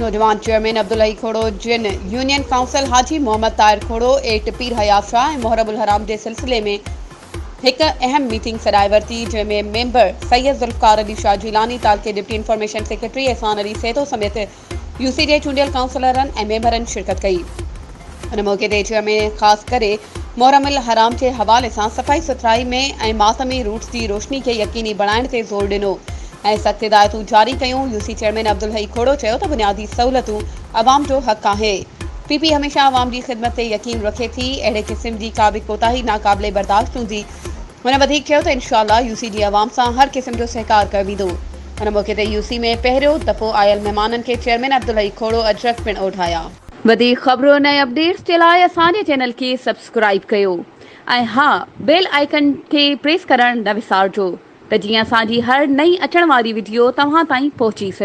नौजवान चेयरमैन अब्दुल हई खोड़ो जिन यूनियन काउंसिल हाजी मोहम्मद ताहिर खोड़ो एट पीर हयात शाह ऐं मुहर्रम उल हराम के सिलसिले में एक अहम मीटिंग सराए वरती जंहिंमें मेंबर सैयद ज़ुल्फ़कार अली शाह जीलानी ताल के डिप्टी इंफॉर्मेशन सेक्रेटरी एहसान अली सेतो समेत यूसी जे चूंडियल काउंसिलरनि ऐं मेंबरनि शिरकत कई। हुन मौके ते चेयरमैन ख़ासि करे मुहर्रम उल हराम के हवाले सां सफ़ाई सुथराई में ऐं मातमी रूट्स की रोशनी के यकीनी बनाइण ते ज़ोर ॾिनो ऐं सख़्त हिदायतूं जारी कयूं। यूसी चेयरमैन अब्दुल हई खोड़ो चयो त बुनियादी सहूलतूं अवाम जो हक़ आहे। पीपी हमेशह अवाम की ख़िदमत ते यकीन रखे थी। अहिड़े क़िस्म की का भी कोताही नाक़ाबिले बर्दाश्त हूंदी। हुन वधीक चयो त इंशाअल्लाह यूसी जी अवाम सां हर क़िस्म जो सहकार कयो वेंदो। हुन मौके ते यूसी में पहिरियों दफ़ो आयल महिमाननि खे चेयरमैन अब्दुल हई खोड़ो अजरक पिणु ओढ़ाया। वधीक ख़बरुनि ऐं अपडेट्स जे लाइ असांजे चैनल खे सब्सक्राइब कयो ऐं हा बेल आइकन खे प्रेस करणु न विसारिजो त जीअं असांजी हर नई अचण वारी वीडियो तव्हां ताईं पहुची सघे।